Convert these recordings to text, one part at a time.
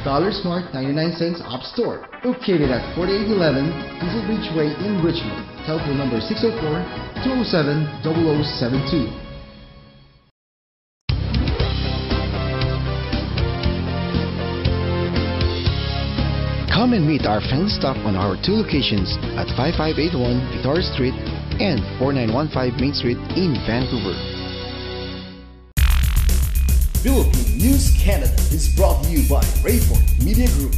Dollar Smart 99 cents App Store. Located at 4811 Diesel Beach Way in Richmond. Telephone number 604-207-0072. Come and meet our friendly staff on our two locations at 5581 Victoria Street and 4915 Main Street in Vancouver. Philippine News Canada is brought to you by Rayford Media Group.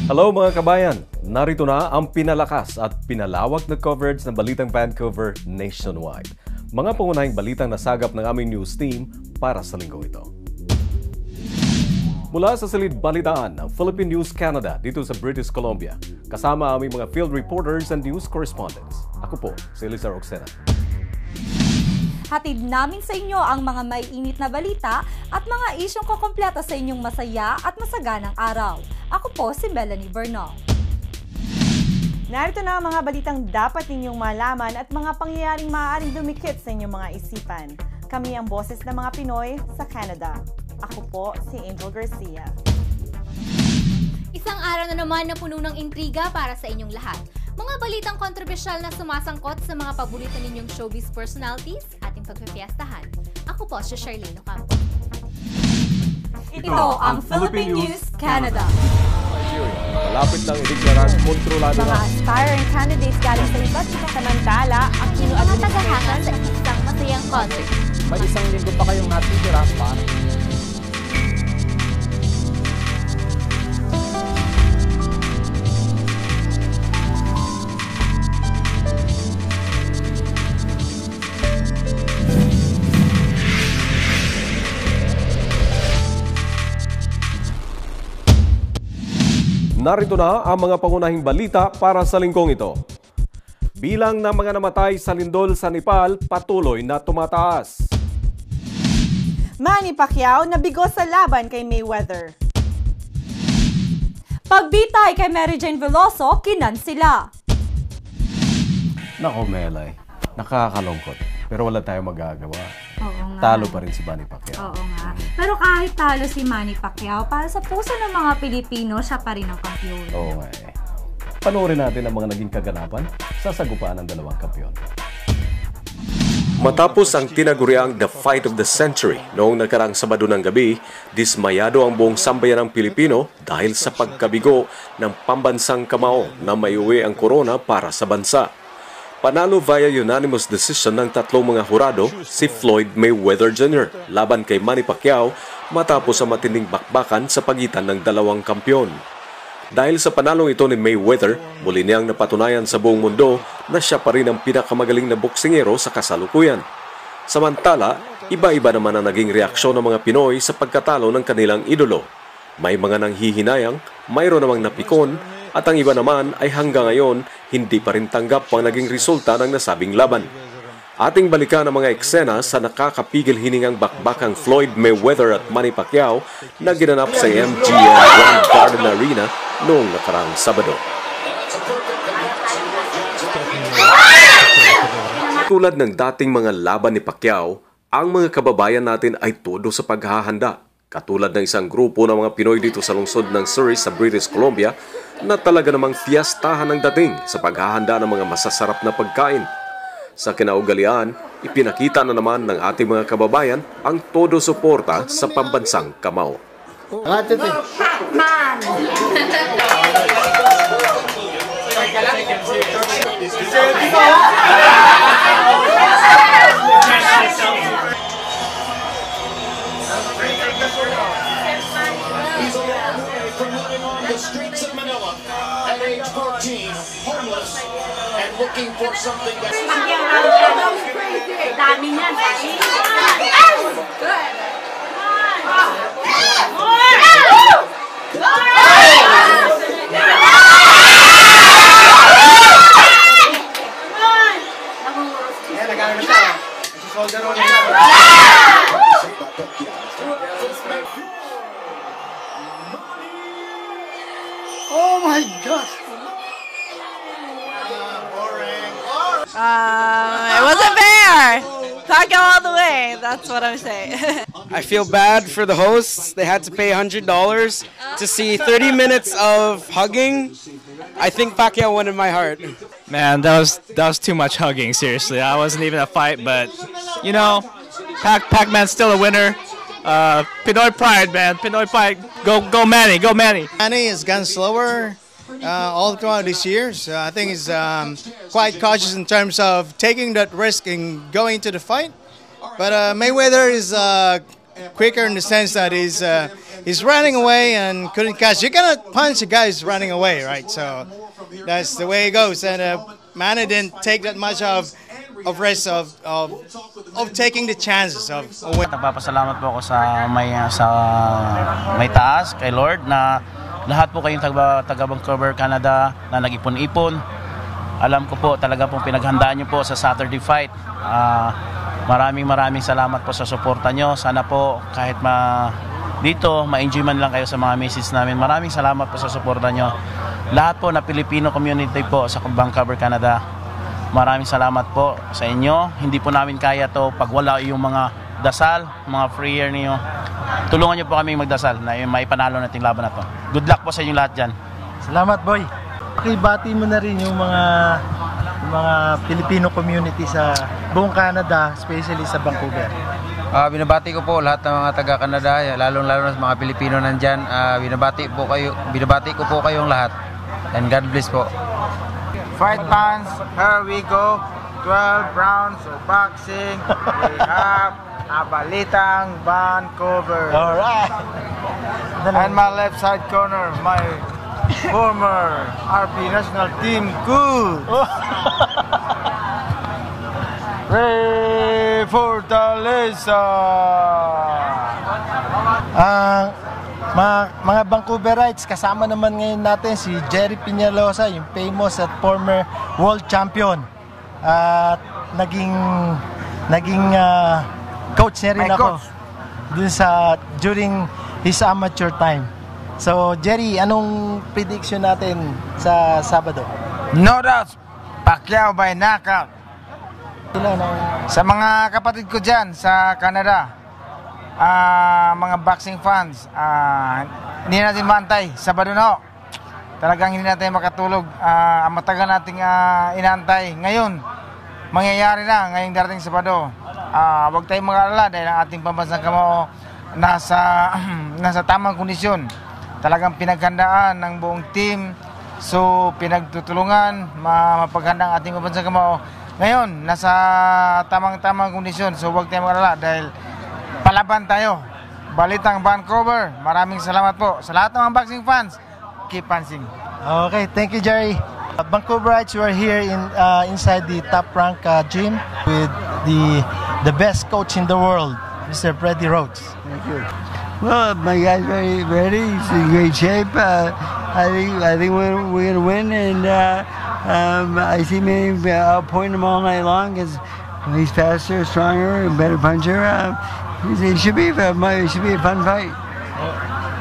Hello mga kabayan! Narito na ang pinalakas at pinalawak na coverage ng Balitang Vancouver nationwide. Mga pangunahing balitang nasagap ng aming news team para sa linggo ito. Mula sa silid balitaan ng Philippine News Canada dito sa British Columbia, kasama aming mga field reporters and news correspondents. Ako po, si Elisa Roxena. Hatid namin sa inyo ang mga may init na balita at mga isyong kukumpleto sa inyong masaya at masaganang araw. Ako po si Melanie Bernal. Narito na ang mga balitang dapat ninyong malaman at mga pangyayaring maaaring dumikit sa inyong mga isipan. Kami ang boses ng mga Pinoy sa Canada. Ako po si Angel Garcia. Isang araw na naman na puno ng intriga para sa inyong lahat. Mga balitang kontrobersyal na sumasangkot sa mga paborito ninyong showbiz personalities, ating pagpipiyastahan. Ako po si Charlene Ocampo. Ito ang Philippine News Canada. Malapit lang ideklarang kontrolado Mga aspiring candidates galing sa iba't ibang samantala ang Mga tagahanga sa isang masayang concert. May isang linggo pa kayong natitira pa. Narito na ang mga pangunahing balita para sa linggong ito. Bilang ng mga namatay sa lindol sa Nepal patuloy na tumataas. Manny Pacquiao nabigo sa laban kay Mayweather. Pagbitay kay Mary Jane Veloso, kinansila. Nako Melay, nakakalungkot. Pero wala tayong magagawa. Oo nga. Talo pa rin si Manny Pacquiao. Oo nga. Pero kahit talo si Manny Pacquiao, para sa puso ng mga Pilipino, siya pa rin ang kampiyon. Oo nga eh. Panoorin natin ang mga naging kaganapan sa sagupaan ng dalawang kampiyon. Matapos ang tinaguriang The Fight of the Century noong nakaraang Sabado ng gabi, dismayado ang buong sambayan ng Pilipino dahil sa pagkabigo ng pambansang kamao na maiuwi ang korona para sa bansa. Panalo via unanimous decision ng tatlong mga hurado si Floyd Mayweather Jr. laban kay Manny Pacquiao matapos ang matinding bakbakan sa pagitan ng dalawang kampiyon. Dahil sa panalong ito ni Mayweather, muli niyang napatunayan sa buong mundo na siya pa rin ang pinakamagaling na boksingero sa kasalukuyan. Samantala, iba-iba naman ang naging reaksyon ng mga Pinoy sa pagkatalo ng kanilang idolo. May mga nanghihinayang, mayroon namang napikon, at ang iba naman ay hanggang ngayon hindi pa rin tanggap ang naging resulta ng nasabing laban. Ating balikan ang mga eksena sa nakakapigil hiningang bakbakang Floyd Mayweather at Manny Pacquiao na ginanap sa MGM Grand Garden Arena noong nakaraang Sabado. Tulad ng dating mga laban ni Pacquiao, ang mga kababayan natin ay todo sa paghahanda. Katulad ng isang grupo ng mga Pinoy dito sa lungsod ng Surrey sa British Columbia na talaga namang fiestahan ng dating sa paghahanda ng mga masasarap na pagkain. Sa kinaugalian, ipinakita na naman ng ating mga kababayan ang todo suporta sa pambansang kamao. Streets of Manila at age 14, homeless and looking for something that's Oh my gosh! It was That's what I'm saying. I feel bad for the hosts. They had to pay $100 to see 30 minutes of hugging. I think Pacquiao won in my heart. Man, that was too much hugging, seriously. That wasn't even a fight, but, you know, Pac-Man's still a winner. Pinoy pride, man. Pinoy pride. Go Manny, go Manny. Manny has gone slower all throughout this year, so I think he's quite cautious in terms of taking that risk and going to the fight. But Mayweather is quicker in the sense that he's running away and couldn't catch. You cannot punch a guy who's running away, right? So that's the way it goes. And Manny didn't take that much of risk of taking the chances of winning. Nagpapasalamat po ako sa may taas kay Lord na lahat po kayong taga Vancouver, Canada na nag-ipon-ipon. Alam ko po talaga pong pinaghandaan niyo po sa Saturday fight. Maraming salamat po sa suporta niyo. Sana po kahit dito ma-enjoy man lang kayo sa mga misis namin. Maraming salamat po sa suporta niyo. Lahat po na Filipino community po sa Vancouver, Canada. Maraming salamat po sa inyo. Hindi po namin kaya to pag wala yung mga dasal, mga free year niyo. Tulungan niyo po kami magdasal na maipanalo nating laban na to. Good luck po sa inyo lahat dyan. Salamat, boy. Bati mo na rin yung mga Filipino community sa buong Canada, especially sa Vancouver. Binabati ko po lahat ng mga taga-Canada, lalong-lalo na sa mga Pilipino nandyan. Binabati ko po kayong lahat. And God bless po. Fight fans, here we go. 12 rounds of boxing. We have Abalitang Vancouver. Alright. And my left side corner, my former RP national team coach. Ray Fortaleza. Mga Vancouverites, kasama naman ngayon natin si Jerry Peñalosa, yung famous at former world champion. At naging coach niya rin ako during his amateur time. So Jerry, anong prediction natin sa Sabado? No doubt, Pacquiao by knockout. Sa mga kapatid ko dyan sa Canada, mga boxing fans, hindi natin maantay. Sabado na ho. Talagang hindi natin makatulog. Matagal nating inaantay. Ngayon, mangyayari na ngayong darating Sabado. Huwag tayong mag-alala dahil ang ating pambansang kamao nasa tamang kondisyon. Talagang pinaghandaan ng buong team. So, pinagtutulungan, mapaghandang ating pambansang kamao. Ngayon, nasa tamang kondisyon. So, huwag tayong mag-alala dahil palaban tayo. Balitang Vancouver, maraming salamat po. Sa lahat ng mga boxing fans, keep punching. Okay, thank you, Jerry. Vancouverites, we are here inside the Top Rank gym with the best coach in the world, Mr. Freddie Rhodes. Thank you. Well, my guy's very ready. He's in great shape. I think we're gonna win, and I see me outpoint him all night long because he's faster, stronger, and better puncher. It should be a fun fight.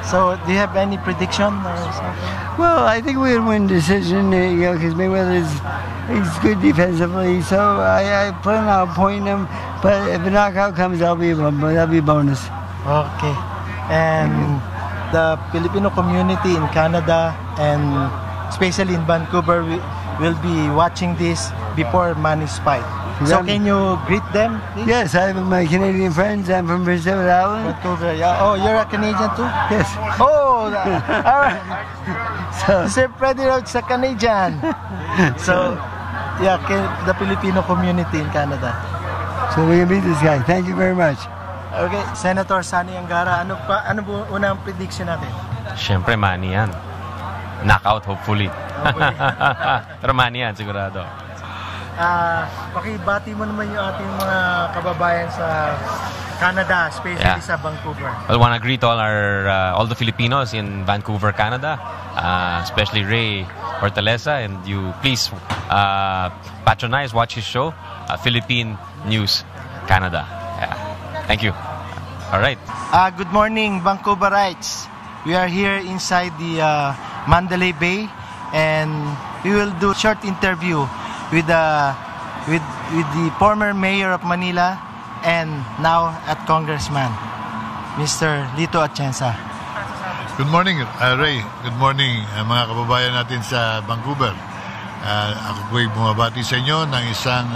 So, do you have any prediction or something? Well, I think we'll win decision, because Mayweather he's good defensively. So I plan on outpointing him. But if a knockout comes, that'll be a bonus. Okay. And the Filipino community in Canada and especially in Vancouver will be watching this before Manny's fight. So can you greet them, please? Yes, I have my Canadian friends. I'm from Prince Edward Island. Vancouver, yeah. Oh, you're a Canadian too? Yes. Oh, all right. So, Sir Freddie Rhodes, a Canadian. So, yeah, the Filipino community in Canada. So we're gonna beat this guy. Thank you very much. Okay, Senator Sani Angara, ano po unang prediction natin? Siyempre, Manny yan. Knockout, hopefully. Pero Manny yan, sigurado. Pakibati mo naman yung ating mga kababayan sa Canada, especially sa Vancouver. I want to greet all the Filipinos in Vancouver, Canada, especially Ray Fortaleza, and you please patronize, watch his show, Philippine News Canada. Yeah. Thank you. All right. Good morning, Vancouverites. We are here inside the Mandalay Bay, and we will do a short interview with the former mayor of Manila, and now at Congressman, Mr. Lito Atienza. Good morning, Ray. Good morning, mga kababayan natin sa Vancouver. Ako po'y bumabati sa inyo ng isang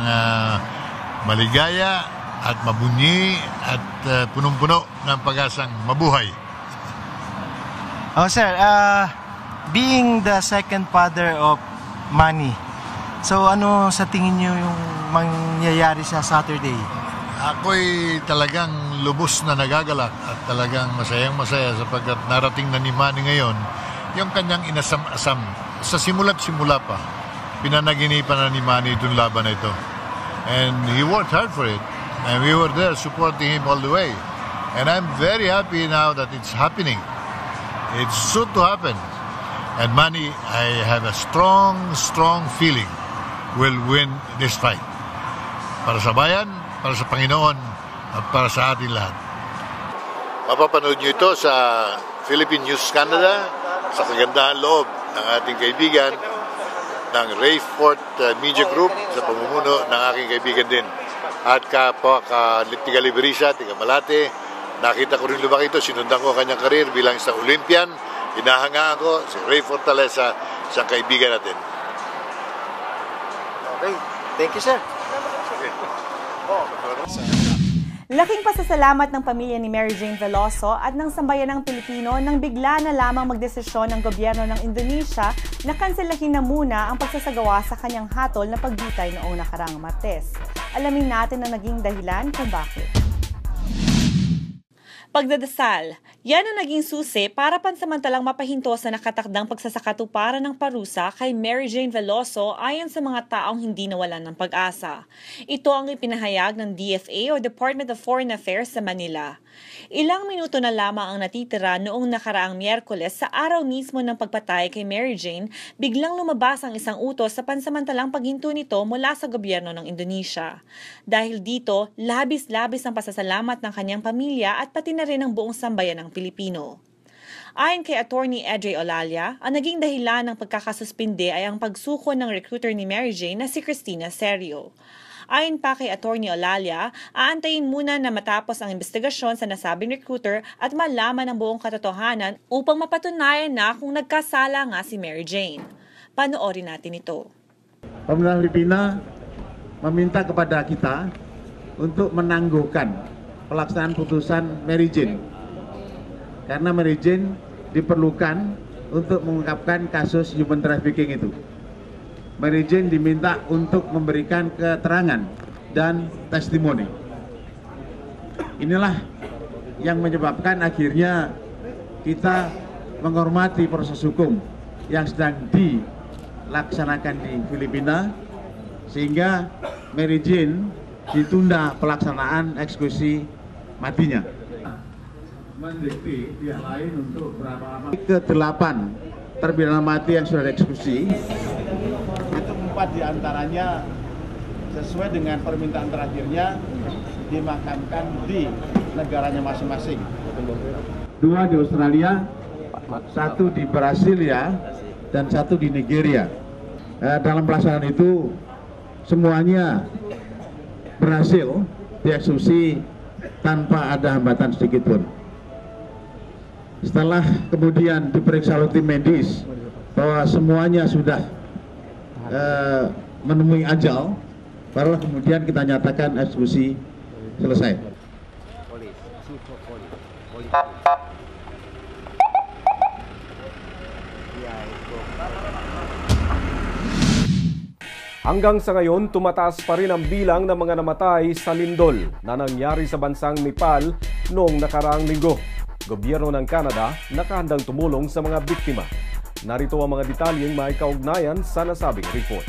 maligaya at mabunyi at punong-puno ng pag-asang mabuhay. Oh, sir, being the second father of Manny, so ano sa tingin niyo yung mangyayari sa Saturday? Ako'y talagang lubos na nagagalak at talagang masayang-masaya sapagkat narating na ni Manny ngayon yung kanyang inasam-asam. Sa simula't simula pa, pinanaginipan na ni Manny itong laban na ito. And he worked hard for it. And we were there supporting him all the way. And I'm very happy now that it's happening. It's soon to happen. And Manny, I have a strong feeling will win this fight. Para sa bayan, para sa Panginoon, at para sa atin lahat. Mapapanood nyo ito sa Philippine News Canada, sa kagandahan loob ng ating kaibigan ng Ray Fort Media Group sa pamumuno ng aking kaibigan din. At tiga Liberisa, tiga Malate, nakita ko rin lumaki ito, sinundan ko kanyang karir bilang isang Olympian, hinahangaan ko si Ray Fortaleza, isang kaibigan natin. Okay, thank you, sir. Laking pasasalamat ng pamilya ni Mary Jane Veloso at ng sambayanang Pilipino nang bigla na lamang magdesisyon ng gobyerno ng Indonesia na kanselahin na muna ang pagsasagawa sa kanyang hatol na pagbitay noong nakaraang Martes. Alamin natin ang naging dahilan kung bakit. Pagdadasal, yan ang naging susi para pansamantalang mapahinto sa nakatakdang pagsasakatuparan ng parusa kay Mary Jane Veloso ayon sa mga taong hindi nawalan ng pag-asa. Ito ang ipinahayag ng DFA o Department of Foreign Affairs sa Manila. Ilang minuto na lamang ang natitira noong nakaraang Miyerkules sa araw mismo ng pagpatay kay Mary Jane, biglang lumabas ang isang utos sa pansamantalang paghinto nito mula sa gobyerno ng Indonesia. Dahil dito, labis-labis ang pasasalamat ng kanyang pamilya at pati na rin ang buong sambayan ng Pilipino. Ayon kay Attorney Edre Olalia, ang naging dahilan ng pagkakasuspinde ay ang pagsuko ng recruiter ni Mary Jane na si Cristina Serio. Ayon pa kay Attorney Olalia, aantayin muna na matapos ang investigasyon sa nasabing recruiter at malaman ang buong katotohanan upang mapatunayan na kung nagkasala nga si Mary Jane. Panoorin natin ito. Pemerintah Filipina meminta kepada kita untuk menangguhkan pelaksanaan putusan Mary Jane. Karena Mary Jane diperlukan untuk mengungkapkan kasus human trafficking itu. Mary Jane diminta untuk memberikan keterangan dan testimoni. Inilah yang menyebabkan akhirnya kita menghormati proses hukum yang sedang dilaksanakan di Filipina, sehingga Mary Jane ditunda pelaksanaan eksekusi matinya. Mendikti pihak lain untuk berapa lama? Ke-8 terpidana mati yang sudah dieksekusi. Itu 4 diantaranya sesuai dengan permintaan terakhirnya dimakamkan di negaranya masing-masing. 2 di Australia, 1 di Brasilia, dan 1 di Nigeria. Dalam pelaksanaan itu semuanya berhasil dieksekusi tanpa ada hambatan sedikit pun. Setelah kemudian diperiksa oleh tim medis bahwa semuanya sudah menemui ajal, barulah kemudian kita nyatakan eksekusi selesai. Hanggang sa ngayon, tumataas pa rin ang bilang ng mga namatay sa lindol na nangyari sa bansang Nepal noong nakaraang linggo. Gobyerno ng Canada nakahandang tumulong sa mga biktima. Narito ang mga detalyeng may kaugnayan sa nasabing report.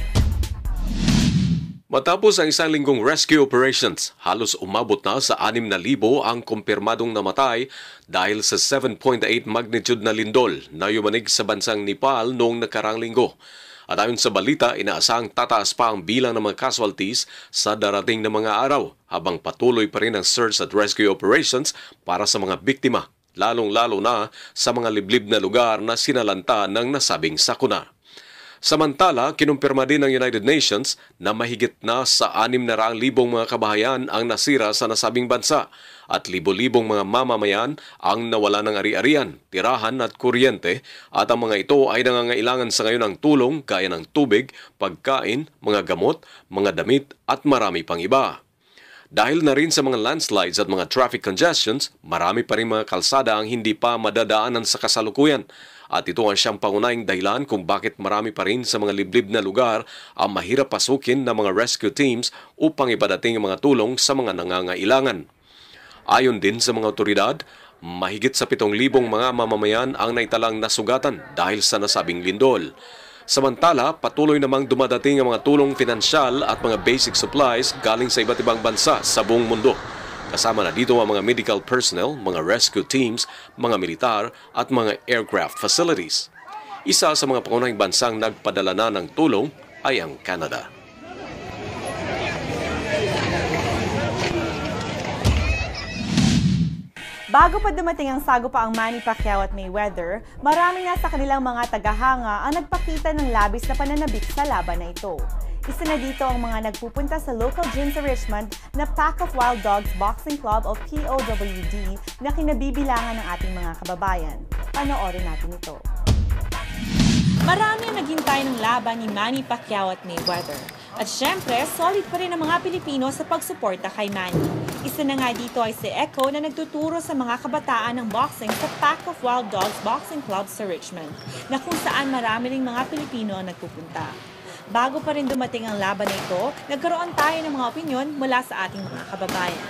Matapos ang isang linggong rescue operations, halos umabot na sa 6,000 ang kumpirmadong namatay dahil sa 7.8 magnitude na lindol na yumanig sa bansang Nepal noong nakaraang linggo. At ayon sa balita, inaasahang tataas pa ang bilang ng mga casualties sa darating na mga araw habang patuloy pa rin ang search at rescue operations para sa mga biktima, lalong-lalo na sa mga liblib na lugar na sinalanta ng nasabing sakuna. Samantala, kinumpirma din ng United Nations na mahigit na sa 600,000 mga kabahayan ang nasira sa nasabing bansa at libo-libong mga mamamayan ang nawala ng ari-arian, tirahan at kuryente at ang mga ito ay nangangailangan sa ngayon ng tulong gaya ng tubig, pagkain, mga gamot, mga damit at marami pang iba. Dahil na rin sa mga landslides at mga traffic congestions, marami pa rin mga kalsada ang hindi pa madadaanan sa kasalukuyan. At ito ang siyang pangunahing dahilan kung bakit marami pa rin sa mga liblib na lugar ang mahirap pasukin ng mga rescue teams upang ipadating ang mga tulong sa mga nangangailangan. Ayon din sa mga otoridad, mahigit sa 7,000 mga mamamayan ang naitalang nasugatan dahil sa nasabing lindol. Samantala, patuloy namang dumadating ang mga tulong pinansyal at mga basic supplies galing sa iba't ibang bansa sa buong mundo. Kasama na dito ang mga medical personnel, mga rescue teams, mga militar at mga aircraft facilities. Isa sa mga pangunahing bansang nagpadala na ng tulong ay ang Canada. Bago pa dumating ang sagupaang Manny Pacquiao at Mayweather, marami na sa kanilang mga tagahanga ang nagpakita ng labis na pananabik sa laban na ito. Isa na dito ang mga nagpupunta sa local gym sa Richmond na Pack of Wild Dogs Boxing Club o POWD na kinabibilangan ng ating mga kababayan. Panoorin natin ito. Marami ang naghintay ng laban ni Manny Pacquiao at Mayweather. At syempre, solid pa rin ang mga Pilipino sa pagsuporta kay Manny. Isa na nga dito ay si Echo na nagtuturo sa mga kabataan ng boxing sa Pack of Wild Dogs Boxing Club sa Richmond, na kung saan marami ring mga Pilipino ang nagpupunta. Bago pa rin dumating ang laban na ito, nagkaroon tayo ng mga opinyon mula sa ating mga kababayan.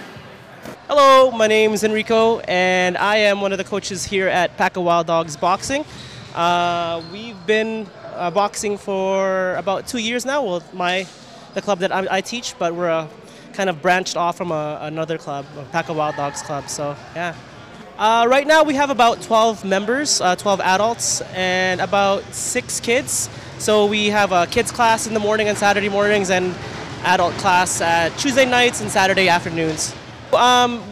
Hello, my name is Enrico and I am one of the coaches here at Pack of Wild Dogs Boxing. We've been boxing for about 2 years now. Well, the club that I teach, but we're kind of branched off from another club, Pack of Wild Dogs Club. So yeah. Right now we have about 12 members, 12 adults, and about 6 kids. So we have a kids class in the morning and Saturday mornings, and adult class at Tuesday nights and Saturday afternoons.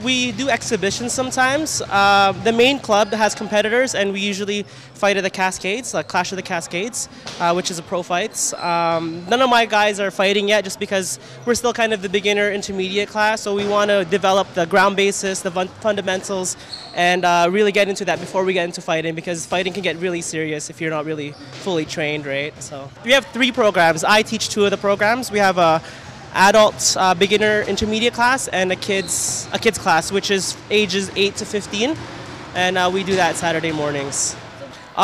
We do exhibitions sometimes. The main club has competitors, and we usually fight at the Cascades, Clash of the Cascades, which is a pro fights. None of my guys are fighting yet just because we're still kind of the beginner intermediate class, so we want to develop the ground basis, the fundamentals, and really get into that before we get into fighting, because fighting can get really serious if you're not really fully trained, right? So we have 3 programs. I teach 2 of the programs. We have a adult beginner intermediate class and a kids class, which is ages 8 to 15, and we do that Saturday mornings.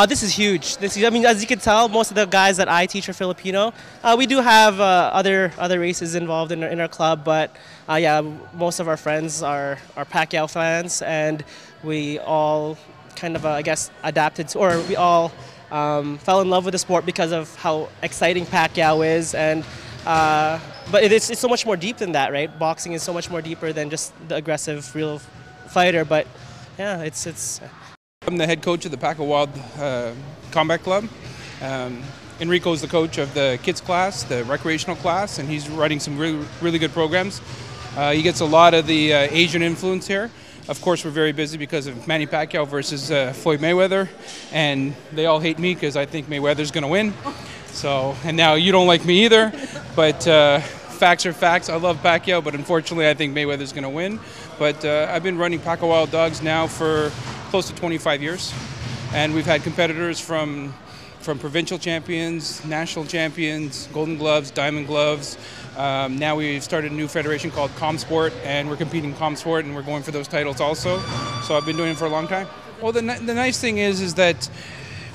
This is huge. I mean, as you can tell, most of the guys that I teach are Filipino. We do have other races involved in our club, but yeah, most of our friends are Pacquiao fans, and we all kind of I guess adapted to, or we all fell in love with the sport because of how exciting Pacquiao is, and but it's so much more deep than that, right? Boxing is so much more deeper than just the aggressive, real fighter. But yeah, it's. I'm the head coach of the Pack of Wild Combat Club. Enrico is the coach of the kids class, the recreational class, and he's running some really good programs. He gets a lot of the Asian influence here. Of course, we're very busy because of Manny Pacquiao versus Floyd Mayweather, and they all hate me because I think Mayweather's going to win. So, and now you don't like me either, but facts are facts. I love Pacquiao, but unfortunately I think Mayweather's going to win. But I've been running Pack of Wild Dogs now for close to 25 years, and we've had competitors from provincial champions, national champions, Golden Gloves, Diamond Gloves. Now we've started a new federation called ComSport, and we're competing in ComSport, and we're going for those titles also. So I've been doing it for a long time. Well, the nice thing is that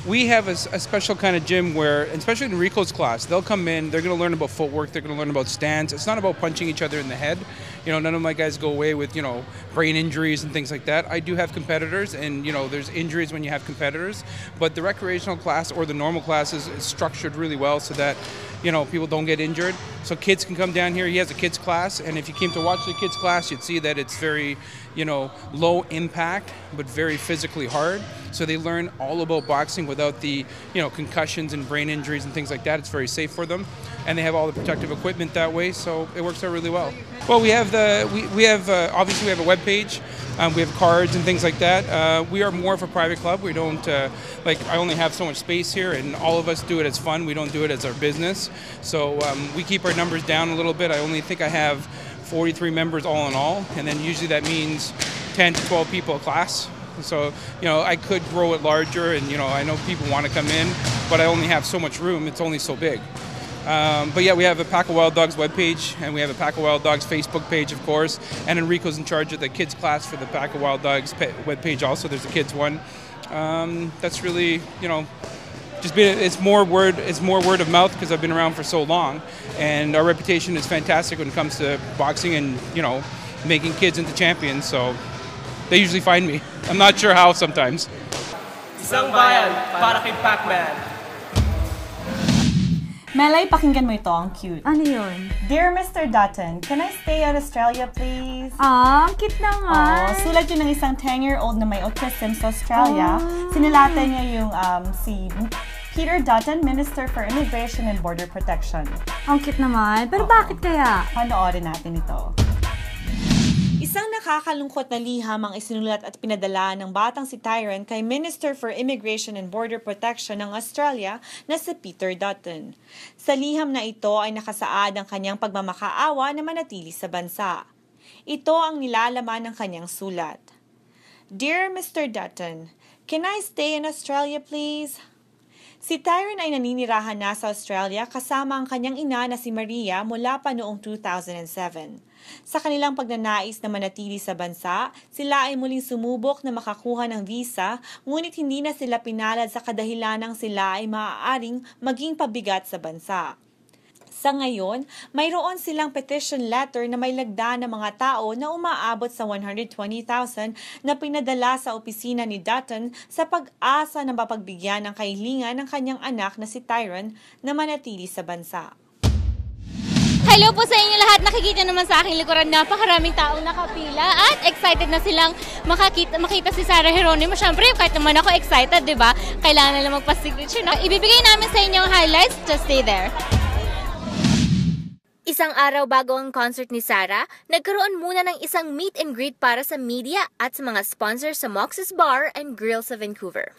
we have a special kind of gym where, especially in Rico's class, they'll come in, they're going to learn about footwork, they're going to learn about stance. It's not about punching each other in the head. You know, none of my guys go away with, you know, brain injuries and things like that. I do have competitors, and, you know, there's injuries when you have competitors. But the recreational class or the normal class is structured really well so that, you know, people don't get injured. So kids can come down here. He has a kids class, and if you came to watch the kids class, you'd see that it's very, you know, low impact, but very physically hard. So they learn all about boxing without the, you know, concussions and brain injuries and things like that. It's very safe for them, and they have all the protective equipment that way. So it works out really well. Well, we have obviously we have a web page. We have cards and things like that. We are more of a private club. We don't, I only have so much space here, and all of us do it as fun. We don't do it as our business. So we keep our numbers down a little bit. I only think I have 43 members all in all, and then usually that means 10 to 12 people a class. So, I could grow it larger, and, I know people want to come in, but I only have so much room. It's only so big. But yeah, we have a Pack of Wild Dogs webpage, and we have a Pack of Wild Dogs Facebook page, of course. And Enrico's in charge of the kids class for the Pack of Wild Dogs webpage also. There's a kids one. That's really, it's more word of mouth because I've been around for so long. And our reputation is fantastic when it comes to boxing and, making kids into champions. So they usually find me. I'm not sure how sometimes. Isang bayan para kay Pac-Man. Melay, pakinggan mo ito. Ang cute. Ano yun? Dear Mr. Dutton, can I stay at Australia, please? Ang cute naman. Sulat yun ng isang 10-year-old na may autism sa Australia. Sinulatan niya yung si Peter Dutton, Minister for Immigration and Border Protection. Ang cute naman. Pero bakit kaya? Panoorin natin ito. Isang nakakalungkot na liham ang isinulat at pinadala ng batang si Tyron kay Minister for Immigration and Border Protection ng Australia na si Peter Dutton. Sa liham na ito ay nakasaad ang kanyang pagmamakaawa na manatili sa bansa. Ito ang nilalaman ng kanyang sulat. Dear Mr. Dutton, can I stay in Australia please? Si Tyron ay naninirahan na sa Australia kasama ang kanyang ina na si Maria mula pa noong 2007. Sa kanilang pagnanais na manatili sa bansa, sila ay muling sumubok na makakuha ng visa, ngunit hindi na sila pinalad sa kadahilanang sila ay maaaring maging pabigat sa bansa. Sa ngayon, mayroon silang petition letter na may lagda ng mga tao na umaabot sa 120,000 na pinadala sa opisina ni Dutton sa pag-asa na mapagbigyan ng kahilingan ng kanyang anak na si Tyron na manatili sa bansa. Hello po sa inyo lahat. Nakikita naman sa aking likuran, napakaraming taong nakapila at excited na silang makita si Sarah Geronimo. Siyempre, kahit naman ako excited, di ba? Kailangan nila magpa-signature. Ibibigay namin sa inyo ang highlights. Just stay there. Isang araw bago ang concert ni Sarah, nagkaroon muna ng isang meet and greet para sa media at sa mga sponsors sa Mox's Bar and Grill sa Vancouver.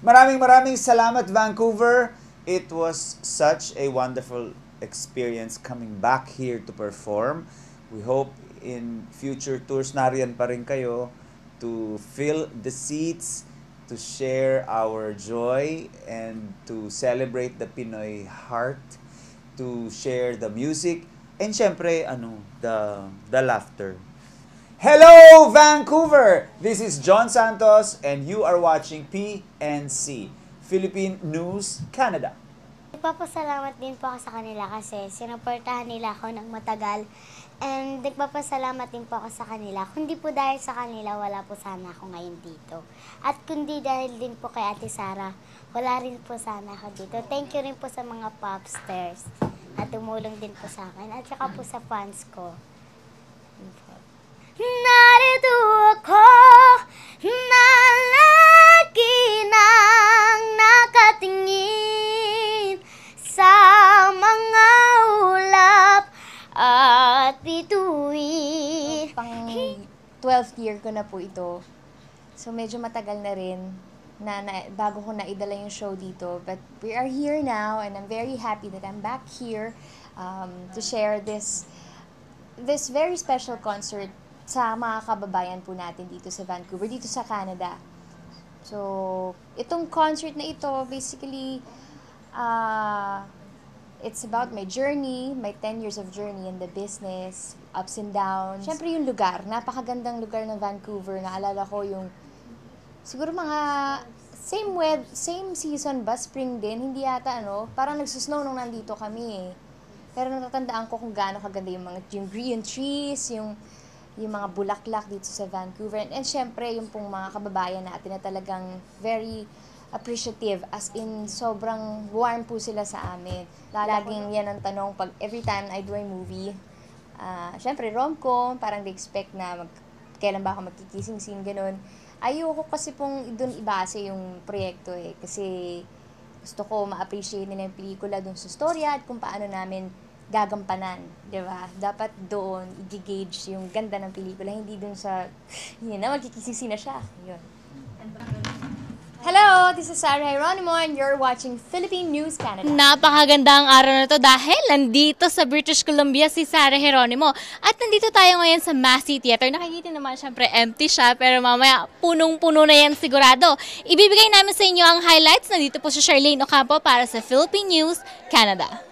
Maraming salamat, Vancouver. It was such a wonderful experience coming back here to perform. We hope in future tours nariyan pa rin kayo to fill the seats, to share our joy, and to celebrate the Pinoy heart, to share the music, and syempre, the laughter. Hello, Vancouver! This is John Santos, and you are watching PNC, Philippine News Canada. Nagpapasalamat din po ako sa kanila kasi sinuportahan nila ako ng matagal. And nagpapasalamat din po ako sa kanila. Kundi po dahil sa kanila, wala po sana ako ngayon dito. At kundi dahil din po kay Ate Sarah, wala rin po sana ako dito. Thank you rin po sa mga popstars na tumulong din po sa akin. At saka po sa fans ko. Narito ako na lagi nang nakatingin sa mga ulap at bituin. Pang 12th year ko na po ito. So medyo matagal na rin na bago ko naidala yung show dito. But we are here now and I'm very happy that I'm back here to share this very special concert sa mga kababayan po natin dito sa Vancouver, dito sa Canada. So, itong concert na ito, basically, it's about my journey, my 10 years of journey in the business, ups and downs. Siyempre yung lugar, napakagandang lugar ng Vancouver. Naalala ko yung, siguro mga same season ba, spring din, hindi yata parang nagsusnow nung nandito kami eh. Pero natatandaan ko kung gaano kaganda yung green trees, yung mga bulaklak dito sa Vancouver. And syempre, yung pong mga kababayan natin na talagang very appreciative, as in sobrang warm po sila sa amin. Laging yan ang tanong pag every time I do a movie. Syempre, rom-com, parang they expect na kailan ba ako magkikissing scene, ganun. Ayoko kasi pong doon ibase yung proyekto eh. Kasi gusto ko ma-appreciate nila yung pelikula doon sa storya at kung paano namin gagampanan, di ba? Dapat doon i-gauge yung ganda ng pelikula, hindi doon sa, yun na, magkikisisi na siya. Yun. Hello, this is Sarah Geronimo and you're watching Philippine News Canada. Napakaganda ang araw na to dahil nandito sa British Columbia si Sarah Geronimo. At nandito tayo ngayon sa Massey Theater. Nakikita naman syempre empty siya pero mamaya punong-puno na yan sigurado. Ibibigay namin sa inyo ang highlights. Nandito po si Charlene Ocampo para sa Philippine News Canada.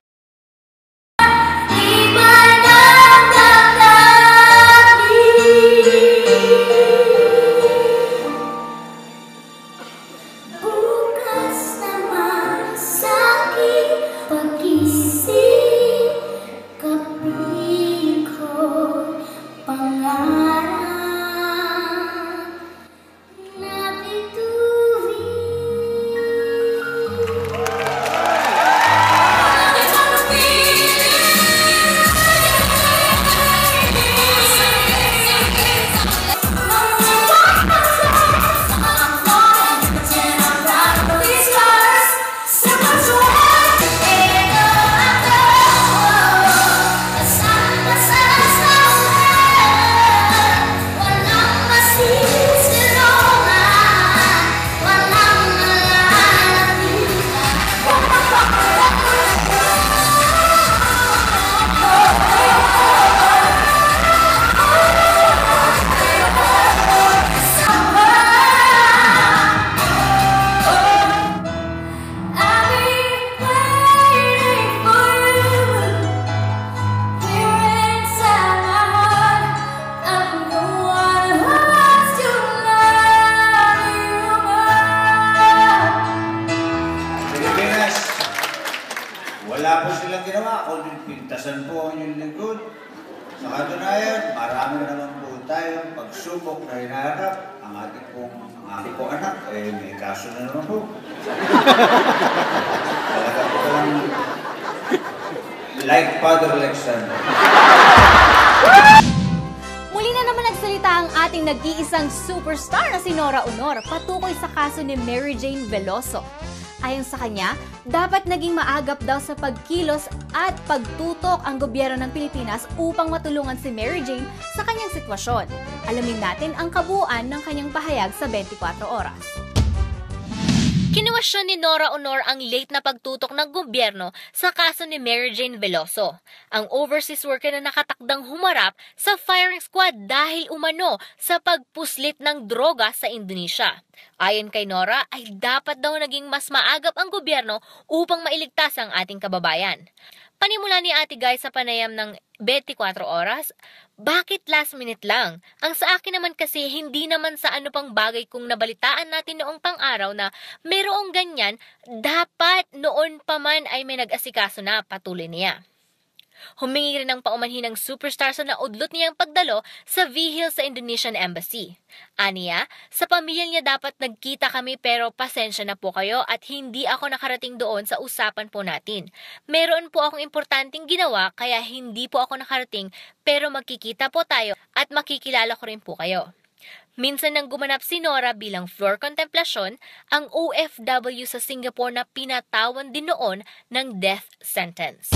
Wala po silang ginawa, kundi pintasan po ang inyong lingkod. Sa katunayan, marami na naman po tayong pagsubok na hinahanap. Ang ating pong anak, may kaso na naman po. Talaga po lang, like Father Alexander. Muli na naman nagsalita ang ating nag-iisang superstar na si Nora Aunor patukoy sa kaso ni Mary Jane Veloso. Ayon sa kanya, dapat naging maagap daw sa pagkilos at pagtutok ang gobyerno ng Pilipinas upang matulungan si Mary Jane sa kanyang sitwasyon. Alamin natin ang kabuuan ng kanyang pahayag sa 24 oras. Kinuwestiyon ni Nora Aunor ang late na pagtutok ng gobyerno sa kaso ni Mary Jane Veloso, ang overseas worker na nakatakdang humarap sa firing squad dahil umano sa pagpuslit ng droga sa Indonesia. Ayon kay Nora, ay dapat daw naging mas maagap ang gobyerno upang mailigtas ang ating kababayan. Panimula ni Ate Guy sa panayam ng 24 oras, bakit last minute lang? Ang sa akin naman kasi hindi naman sa ano pang bagay kung nabalitaan natin noong pang-araw na mayroong ganyan, dapat noon pa man ay may nag-asikaso na, patuloy niya. Humingi rin ng paumanhin ng superstar sa naudlot niyang pagdalo sa Vihil sa Indonesian Embassy. Aniya, sa pamilya niya dapat nagkita kami pero pasensya na po kayo at hindi ako nakarating doon sa usapan po natin. Meron po akong importanteng ginawa kaya hindi po ako nakarating pero magkikita po tayo at makikilala ko rin po kayo. Minsan nang gumanap si Nora bilang floor contemplasyon, ang OFW sa Singapore na pinatawan din noon ng death sentence.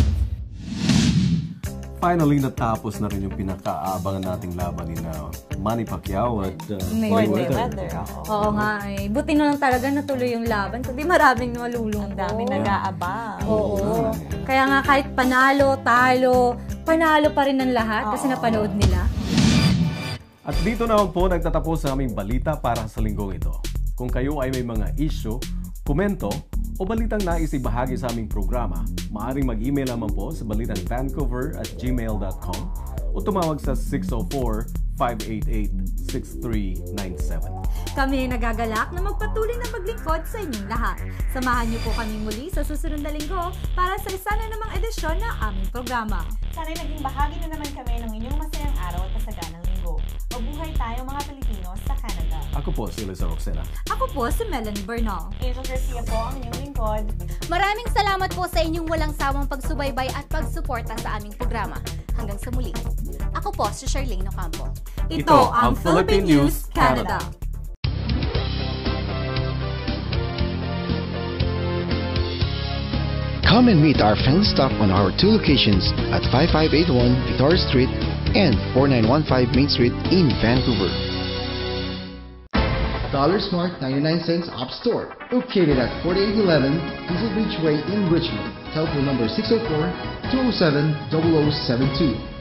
Finally, natapos na rin yung pinaka-aabangan nating laban ni Manny Pacquiao at Mayweather. Oo nga eh. Buti na lang talaga natuloy yung laban. Kundi maraming malulungkot. Ang daming nag-aabang. Oo. Kaya nga kahit panalo, talo, panalo pa rin ng lahat kasi napanood nila. At dito naman po nagtatapos ang aming balita para sa linggong ito. Kung kayo ay may mga issue, komento, o balitang nais ibahagi sa aming programa, maaaring mag-email naman po sa balitanvancouver@gmail.com o tumawag sa 604-588-6397. Kami ay nagagalak na magpatuloy na maglingkod sa inyong lahat. Samahan niyo po kami muli sa susunod na linggo para sa isa na namang edisyon ng aming programa. Sana'y naging bahagi na naman kami ng inyong masayang araw at kasaganang linggo. Mabuhay tayo mga Pilipino sa Canada. Ako po si Liza Roxena. Ako po si Melanie Bernal. Angel Garcia po ang inyong lingkod. Maraming salamat po sa inyong walang sawang pagsubaybay at pagsuporta sa aming programa. Hanggang sa muli. Ako po si Charlene Ocampo. Ito ang Philippine News Canada. Come and meet our friendly staff on our two locations at 5581 Victoria Street and 4915 Main Street in Vancouver. Dollar Smart 99 cents App Store, located at 4811 Diesel Beach Way in Richmond. Telephone number 604-207-0072.